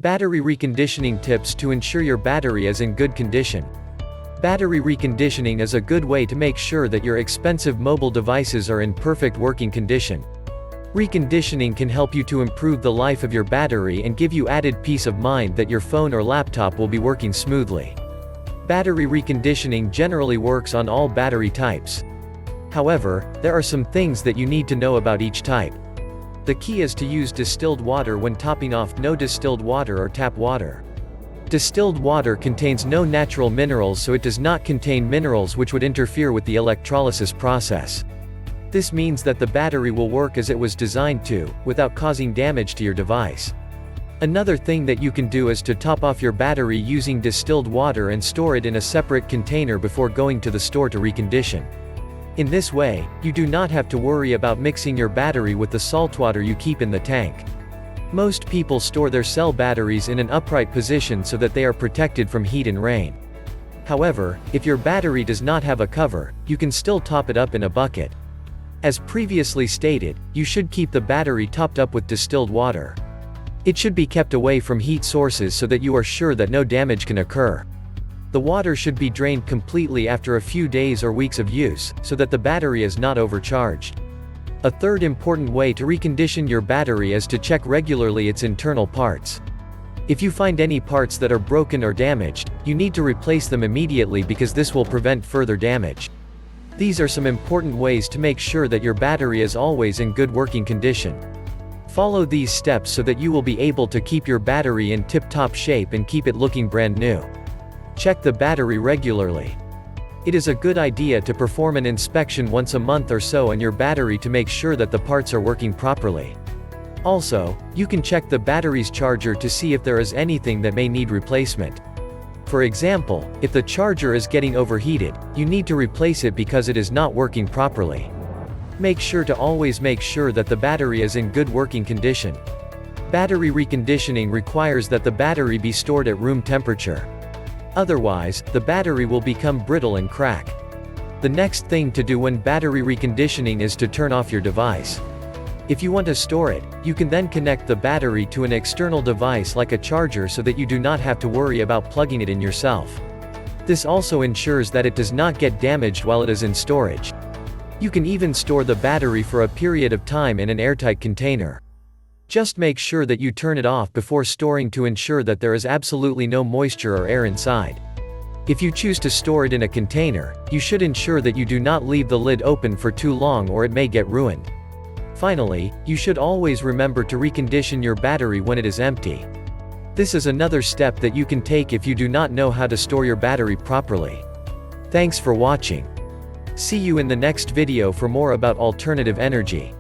Battery reconditioning tips to ensure your battery is in good condition. Battery reconditioning is a good way to make sure that your expensive mobile devices are in perfect working condition. Reconditioning can help you to improve the life of your battery and give you added peace of mind that your phone or laptop will be working smoothly. Battery reconditioning generally works on all battery types. However, there are some things that you need to know about each type. The key is to use distilled water when topping off no distilled water or tap water. Distilled water contains no natural minerals, so it does not contain minerals which would interfere with the electrolysis process. This means that the battery will work as it was designed to, without causing damage to your device. Another thing that you can do is to top off your battery using distilled water and store it in a separate container before going to the store to recondition. In this way, you do not have to worry about mixing your battery with the saltwater you keep in the tank. Most people store their cell batteries in an upright position so that they are protected from heat and rain. However, if your battery does not have a cover, you can still top it up in a bucket. As previously stated, you should keep the battery topped up with distilled water. It should be kept away from heat sources so that you are sure that no damage can occur. The water should be drained completely after a few days or weeks of use, so that the battery is not overcharged. A third important way to recondition your battery is to check regularly its internal parts. If you find any parts that are broken or damaged, you need to replace them immediately because this will prevent further damage. These are some important ways to make sure that your battery is always in good working condition. Follow these steps so that you will be able to keep your battery in tip-top shape and keep it looking brand new. Check the battery regularly. It is a good idea to perform an inspection once a month or so on your battery to make sure that the parts are working properly. Also, you can check the battery's charger to see if there is anything that may need replacement. For example, if the charger is getting overheated, you need to replace it because it is not working properly. Make sure to always make sure that the battery is in good working condition. Battery reconditioning requires that the battery be stored at room temperature. Otherwise, the battery will become brittle and crack. The next thing to do when battery reconditioning is to turn off your device. If you want to store it, you can then connect the battery to an external device like a charger so that you do not have to worry about plugging it in yourself. This also ensures that it does not get damaged while it is in storage. You can even store the battery for a period of time in an airtight container. Just make sure that you turn it off before storing to ensure that there is absolutely no moisture or air inside. If you choose to store it in a container, you should ensure that you do not leave the lid open for too long or it may get ruined. Finally, you should always remember to recondition your battery when it is empty. This is another step that you can take if you do not know how to store your battery properly. Thanks for watching. See you in the next video for more about alternative energy.